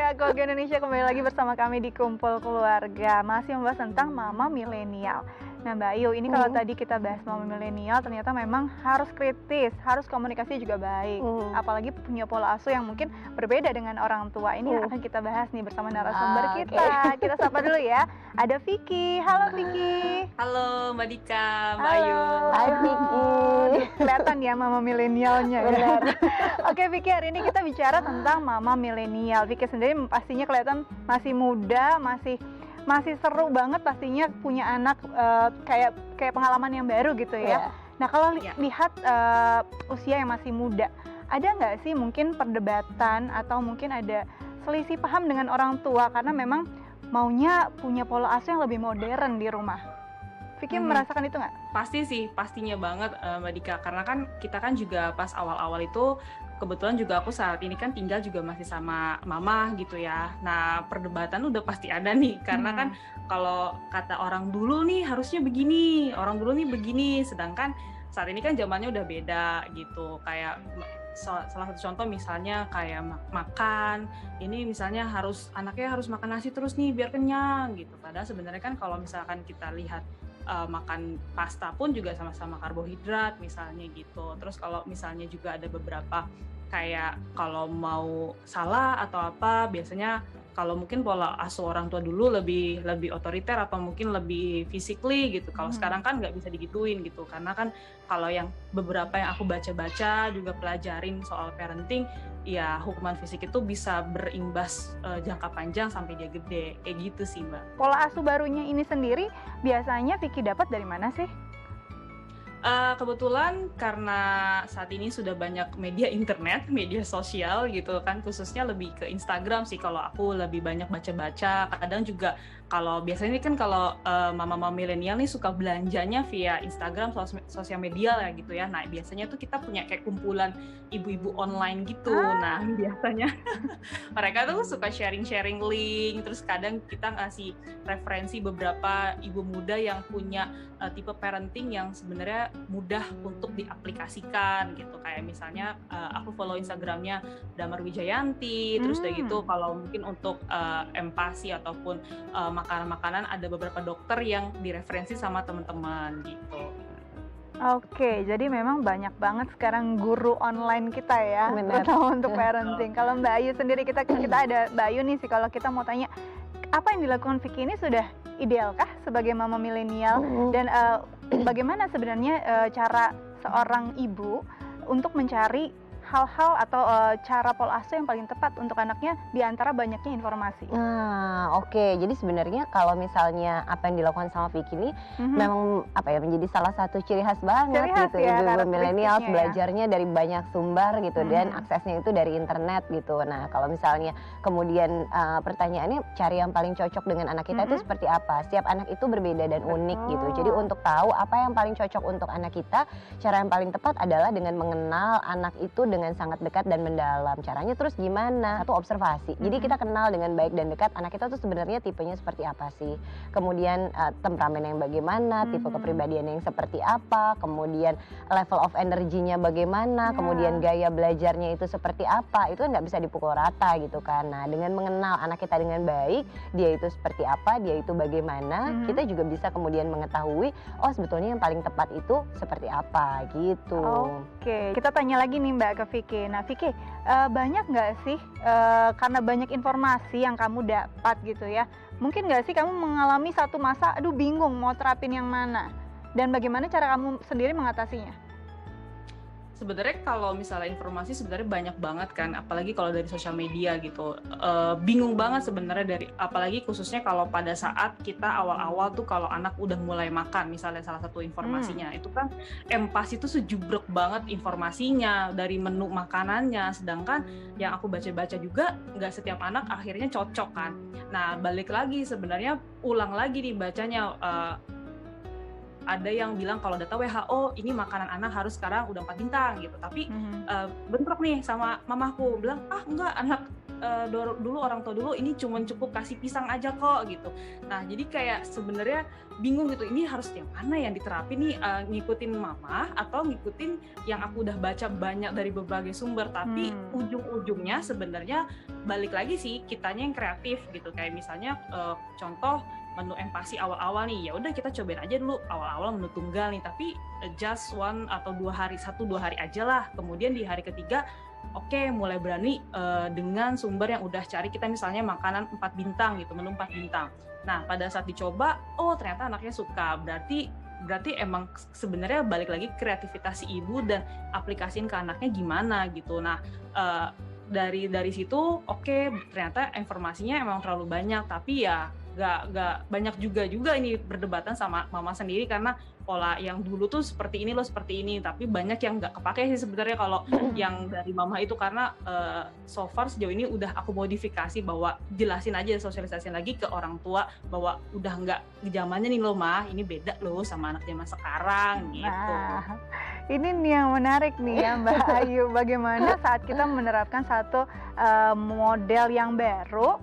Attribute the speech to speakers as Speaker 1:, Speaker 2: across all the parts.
Speaker 1: Ya, Keluarga Indonesia kembali lagi bersama kami di Kumpul Keluarga. Masih membahas tentang mama milenial. Nah, Mbak Ayu, ini kalau tadi kita bahas mama milenial, ternyata memang harus kritis, harus komunikasi juga baik. Apalagi punya pola asuh yang mungkin berbeda dengan orang tua. Ini akan kita bahas nih bersama narasumber kita. Kita sapa dulu ya. Ada Vicky. Halo Vicky.
Speaker 2: Halo Mbak Dika, Mbak
Speaker 1: Halo.
Speaker 2: Ayu.
Speaker 3: Hai Vicky.
Speaker 1: Kelihatan ya mama milenialnya ya. Oke Vicky, hari ini kita bicara tentang mama milenial. Vicky sendiri pastinya kelihatan masih muda, masih seru banget pastinya punya anak, kayak pengalaman yang baru gitu ya. Nah kalau lihat usia yang masih muda, ada nggak sih mungkin perdebatan atau mungkin ada selisih paham dengan orang tua karena memang maunya punya pola asuh yang lebih modern di rumah? Vicky merasakan itu nggak?
Speaker 2: Pasti sih, pastinya banget Mbak Dika. Karena kan kita kan juga pas awal-awal itu, kebetulan juga aku saat ini kan tinggal juga masih sama mama gitu ya. Nah perdebatan udah pasti ada nih. Karena kan kalau kata orang dulu nih harusnya begini, orang dulu nih begini. Sedangkan saat ini kan zamannya udah beda gitu. Kayak salah satu contoh misalnya kayak makan, ini misalnya anaknya harus makan nasi terus nih biar kenyang gitu. Padahal sebenarnya kan kalau misalkan kita lihat makan pasta pun juga sama-sama karbohidrat misalnya gitu. Terus kalau misalnya juga ada beberapa kayak kalau mau salah atau apa, biasanya kalau mungkin pola asuh orang tua dulu lebih otoriter atau mungkin lebih physically gitu. Kalau sekarang kan nggak bisa digituin gitu. Karena kan kalau yang beberapa yang aku baca-baca juga pelajarin soal parenting, ya hukuman fisik itu bisa berimbas jangka panjang sampai dia gede. Kayak gitu sih Mbak.
Speaker 1: Pola asuh barunya ini sendiri biasanya Vicky dapat dari mana sih?
Speaker 2: Kebetulan karena saat ini sudah banyak media internet, media sosial gitu kan, khususnya lebih ke Instagram sih kalau aku lebih banyak baca-baca. Kadang juga kalau biasanya kan kalau mama-mama milenial nih suka belanjanya via Instagram, sosial media lah gitu ya. Nah biasanya tuh kita punya kayak kumpulan ibu-ibu online gitu. Nah biasanya mereka tuh suka sharing-sharing link, terus kadang kita ngasih referensi beberapa ibu muda yang punya tipe parenting yang sebenarnya mudah untuk diaplikasikan gitu. Kayak misalnya aku follow Instagramnya Damar Wijayanti, terus udah gitu kalau mungkin untuk empati ataupun makanan-makanan ada beberapa dokter yang direferensi sama teman-teman gitu.
Speaker 1: Oke, jadi memang banyak banget sekarang guru online kita ya, terutama untuk parenting. Kalau Mbak Ayu sendiri, kita ada Mbak Ayu nih sih, kalau kita mau tanya apa yang dilakukan Vicky ini sudah idealkah sebagai mama milenial, dan bagaimana sebenarnya cara seorang ibu untuk mencari hal-hal atau cara pola asuh yang paling tepat untuk anaknya di antara banyaknya informasi.
Speaker 3: Oke. Jadi sebenarnya kalau misalnya apa yang dilakukan sama Vicky ini memang menjadi salah satu ciri khas banget gitu
Speaker 1: ya,
Speaker 3: ibu milenial,
Speaker 1: ya.
Speaker 3: Belajarnya dari banyak sumber gitu dan aksesnya itu dari internet gitu. Nah, kalau misalnya kemudian pertanyaannya cari yang paling cocok dengan anak kita itu seperti apa? Setiap anak itu berbeda dan unik gitu. Jadi untuk tahu apa yang paling cocok untuk anak kita, cara yang paling tepat adalah dengan mengenal anak itu dengan sangat dekat dan mendalam. Caranya terus gimana? Satu, observasi. Jadi kita kenal dengan baik dan dekat anak kita tuh sebenarnya tipenya seperti apa sih. Kemudian temperamen yang bagaimana, tipe kepribadian yang seperti apa, kemudian level of energinya bagaimana, kemudian gaya belajarnya itu seperti apa. Itu kan nggak bisa dipukul rata gitu kan. Nah, dengan mengenal anak kita dengan baik, dia itu seperti apa, dia itu bagaimana, kita juga bisa kemudian mengetahui, oh sebetulnya yang paling tepat itu seperti apa gitu.
Speaker 1: Oke, kita tanya lagi nih Mbak ke Vicky. Nah Vicky, banyak nggak sih, karena banyak informasi yang kamu dapat gitu ya, mungkin nggak sih kamu mengalami satu masa, aduh bingung mau terapin yang mana, dan bagaimana cara kamu sendiri mengatasinya?
Speaker 2: Sebenarnya kalau misalnya informasi sebenarnya banyak banget kan, apalagi kalau dari sosial media gitu. Bingung banget sebenarnya apalagi khususnya kalau pada saat kita awal-awal tuh kalau anak udah mulai makan, misalnya salah satu informasinya itu kan empati itu sejubrek banget informasinya dari menu makanannya, sedangkan yang aku baca-baca juga nggak setiap anak akhirnya cocok kan. Nah balik lagi sebenarnya ulang lagi nih bacanya, ada yang bilang kalau data WHO ini makanan anak harus sekarang udah 4 bintang gitu. Tapi bentrok nih sama mamaku, bilang enggak, anak dulu orang tua dulu ini cuman cukup kasih pisang aja kok gitu. Nah jadi kayak sebenarnya bingung gitu, ini harus yang mana yang diterapin nih, ngikutin mama atau ngikutin yang aku udah baca banyak dari berbagai sumber. Tapi ujung-ujungnya sebenarnya balik lagi sih kitanya yang kreatif gitu. Kayak misalnya contoh menu empasi awal-awal nih, ya udah kita cobain aja dulu awal-awal menu tunggal nih, tapi just 1 atau 2 hari, 1-2 hari aja lah. Kemudian di hari ketiga oke, mulai berani dengan sumber yang udah cari kita, misalnya makanan 4 bintang gitu, menu 4 bintang. Nah pada saat dicoba, ternyata anaknya suka, berarti emang sebenarnya balik lagi kreativitas si ibu dan aplikasiin ke anaknya gimana gitu. Nah dari situ ternyata informasinya emang terlalu banyak, tapi ya gak banyak juga ini berdebatan sama mama sendiri, karena pola yang dulu tuh seperti ini loh, seperti ini, tapi banyak yang nggak kepake sih sebenarnya kalau yang dari mama itu, karena so far sejauh ini udah aku modifikasi bahwa jelasin aja, sosialisasiin lagi ke orang tua bahwa udah nggak zamannya nih loh mah, ini beda loh sama anak zaman sekarang gitu.
Speaker 1: Nah, ini nih yang menarik nih ya Mbak Ayu, bagaimana saat kita menerapkan satu model yang baru,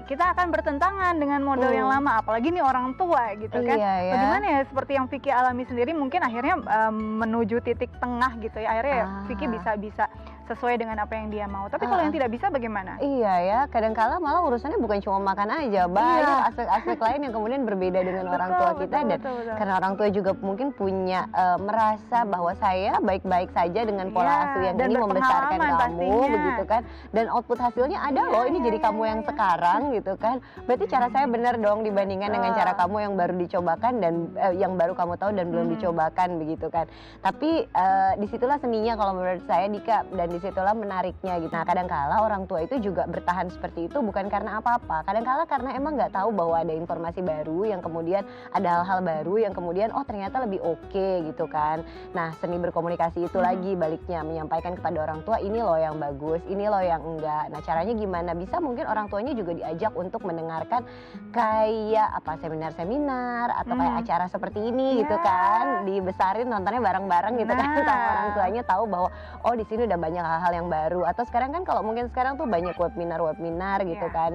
Speaker 1: kita akan bertentangan dengan model yang lama, apalagi nih orang tua gitu kan.
Speaker 3: Iya, ya.
Speaker 1: Bagaimana ya, seperti yang Vicky alami sendiri, mungkin akhirnya menuju titik tengah gitu ya, akhirnya Vicky bisa sesuai dengan apa yang dia mau. Tapi kalau yang tidak bisa bagaimana?
Speaker 3: Iya ya, kadang-kala malah urusannya bukan cuma makan aja, banyak aspek-aspek lain yang kemudian berbeda dengan orang tua kita. Dan karena orang tua juga mungkin punya merasa bahwa saya baik-baik saja dengan pola asuh yang
Speaker 1: dan
Speaker 3: ini membesarkan kamu
Speaker 1: pastinya.
Speaker 3: begitu kan, dan output hasilnya ada loh, ini jadi kamu yang sekarang gitu kan. Berarti cara saya benar dong dibandingkan dengan cara kamu yang baru dicobakan dan yang baru kamu tahu dan belum dicobakan begitu kan. Tapi disitulah seninya kalau menurut saya, Dika, dan disitulah menariknya gitu. Nah kadangkala orang tua itu juga bertahan seperti itu bukan karena apa-apa, kadangkala karena emang nggak tahu bahwa ada informasi baru yang kemudian ada hal-hal baru yang kemudian ternyata lebih oke gitu kan. Nah seni berkomunikasi itu lagi baliknya, menyampaikan kepada orang tua ini loh yang bagus, ini loh yang enggak. Nah caranya gimana? Bisa mungkin orang tuanya juga diajak untuk mendengarkan kayak seminar-seminar atau kayak acara seperti ini gitu kan, dibesarin nontonnya bareng-bareng gitu kan, sama orang tuanya tahu bahwa di sini udah banyak hal-hal yang baru. Atau sekarang kan kalau mungkin sekarang tuh banyak webinar gitu kan,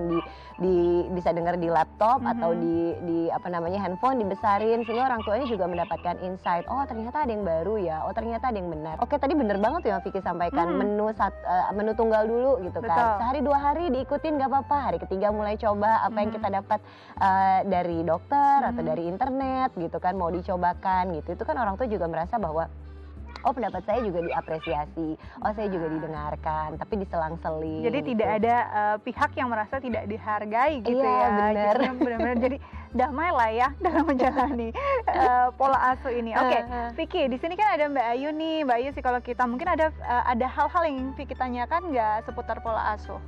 Speaker 3: bisa dengar di laptop atau di handphone, dibesarin sehingga orang tuanya juga mendapatkan insight, ternyata ada yang baru ya, ternyata ada yang benar. Oke, tadi bener banget tuh yang Vicky sampaikan, menu tunggal dulu gitu kan. Sehari 2 hari diikutin gak apa-apa, hari ketiga mulai coba apa yang kita dapat dari dokter atau dari internet gitu kan, mau dicobakan gitu. Itu kan orang tua juga merasa bahwa pendapat saya juga diapresiasi, saya juga didengarkan, tapi diselang-seling.
Speaker 1: Jadi tidak ada pihak yang merasa tidak dihargai gitu ya.
Speaker 3: Benar.
Speaker 1: Benar-benar jadi damai lah ya dalam menjalani pola asuh ini. Oke, Vicky, di sini kan ada Mbak Ayu nih. Mbak Ayu, psikolog kita, mungkin ada hal-hal yang Vicky tanyakan nggak seputar pola asuh?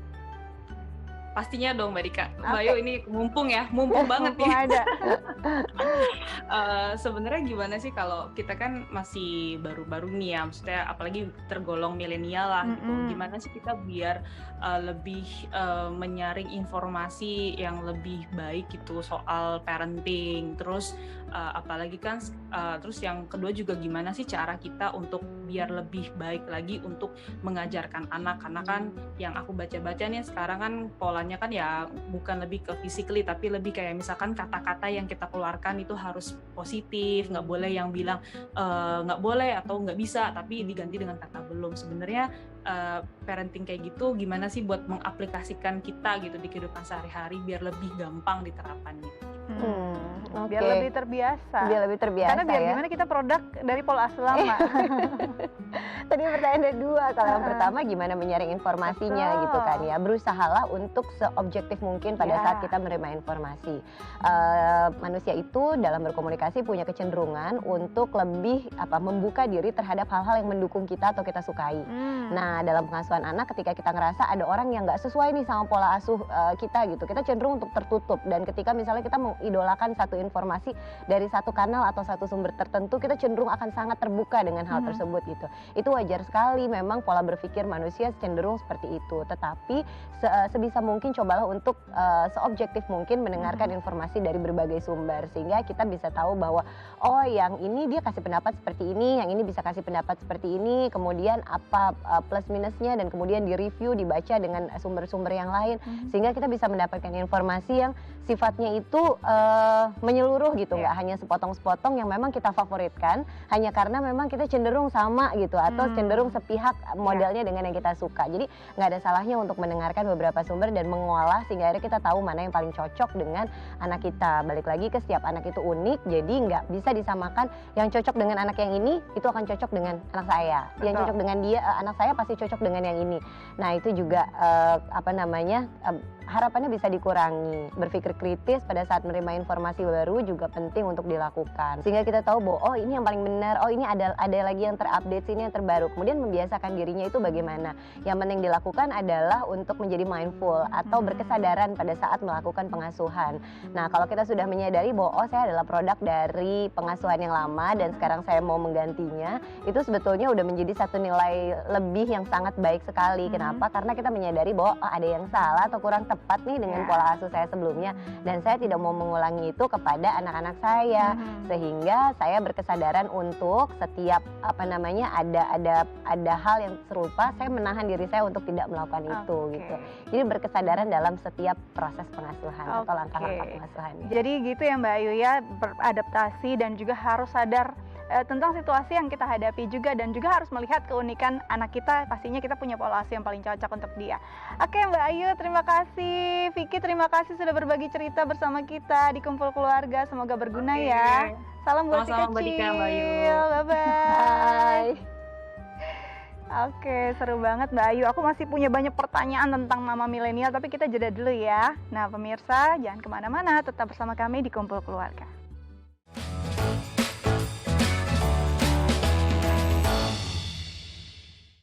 Speaker 2: Pastinya dong Mbak Dika. Mbak Ayu ini mumpung banget nih.
Speaker 1: Ada.
Speaker 2: Sebenarnya gimana sih kalau kita kan masih baru-baru nih ya, maksudnya apalagi tergolong milenial lah gitu. Gimana sih kita biar lebih menyaring informasi yang lebih baik gitu soal parenting. Terus apalagi kan terus yang kedua juga gimana sih cara kita untuk biar lebih baik lagi untuk mengajarkan anak, karena kan yang aku baca-baca nih sekarang kan polanya kan ya bukan lebih ke physically, tapi lebih kayak misalkan kata-kata yang kita keluarkan itu harus positif, nggak boleh yang bilang nggak boleh atau nggak bisa, tapi diganti dengan kata belum. Sebenarnya parenting kayak gitu gimana sih buat mengaplikasikan kita gitu di kehidupan sehari-hari biar lebih gampang diterapkannya.
Speaker 1: Biar lebih terbiasa. Karena biar gimana kita produk dari pola asuh lama.
Speaker 3: Tadi pertanyaan ada 2. Kalau yang pertama gimana menyaring informasinya gitu kan ya. Berusahalah untuk seobjektif mungkin pada saat kita menerima informasi. Manusia itu dalam berkomunikasi punya kecenderungan untuk lebih membuka diri terhadap hal-hal yang mendukung kita atau kita sukai. Nah dalam pengasuhan anak, ketika kita ngerasa ada orang yang nggak sesuai nih sama pola asuh kita gitu, kita cenderung untuk tertutup. Dan ketika misalnya kita mengidolakan satu informasi dari satu kanal atau satu sumber tertentu, kita cenderung akan sangat terbuka dengan hal tersebut gitu. Itu wajar wajar sekali memang pola berpikir manusia cenderung seperti itu. Tetapi sebisa mungkin cobalah untuk seobjektif mungkin mendengarkan informasi dari berbagai sumber, sehingga kita bisa tahu bahwa oh yang ini dia kasih pendapat seperti ini, yang ini bisa kasih pendapat seperti ini, kemudian apa plus minusnya, dan kemudian direview, dibaca dengan sumber-sumber yang lain, sehingga kita bisa mendapatkan informasi yang sifatnya itu menyeluruh gitu, nggak hanya sepotong-sepotong yang memang kita favoritkan hanya karena memang kita cenderung sama gitu, atau cenderung sepihak modelnya dengan yang kita suka. Jadi nggak ada salahnya untuk mendengarkan beberapa sumber dan mengolah sehingga akhirnya kita tahu mana yang paling cocok dengan anak kita. Balik lagi ke setiap anak itu unik, jadi nggak bisa disamakan yang cocok dengan anak yang ini itu akan cocok dengan anak saya. Betul. Yang cocok dengan dia, anak saya pasti cocok dengan yang ini. Nah itu juga harapannya bisa dikurangi. Berpikir kritis pada saat menerima informasi baru juga penting untuk dilakukan, sehingga kita tahu bahwa oh ini yang paling benar, oh ini ada lagi yang terupdate, sini yang terbaru. Kemudian membiasakan dirinya itu bagaimana. Yang penting dilakukan adalah untuk menjadi mindful atau berkesadaran pada saat melakukan pengasuhan. Nah kalau kita sudah menyadari bahwa oh saya adalah produk dari pengasuhan yang lama dan sekarang saya mau menggantinya, itu sebetulnya udah menjadi satu nilai lebih yang sangat baik sekali. Kenapa? Karena kita menyadari bahwa oh, ada yang salah atau kurang tepat nih dengan pola asuh saya sebelumnya, dan saya tidak mau mengulangi itu kepada anak-anak saya. Sehingga saya berkesadaran untuk setiap ada hal yang serupa, saya menahan diri saya untuk tidak melakukan itu gitu. Jadi berkesadaran dalam setiap proses pengasuhan atau langkah-langkah pengasuhan.
Speaker 1: Jadi gitu ya Mbak Ayu ya, beradaptasi dan juga harus sadar tentang situasi yang kita hadapi juga, dan juga harus melihat keunikan anak kita. Pastinya kita punya pola asuh yang paling cocok untuk dia. Oke Mbak Ayu, terima kasih. Vicky, terima kasih sudah berbagi cerita bersama kita di Kumpul Keluarga. Semoga berguna ya. Salam buat si kecil. Bye-bye.
Speaker 3: Bye.
Speaker 1: Oke, seru banget Mbak Ayu. Aku masih punya banyak pertanyaan tentang mama milenial, tapi kita jeda dulu ya. Nah pemirsa, jangan kemana-mana, tetap bersama kami di Kumpul Keluarga.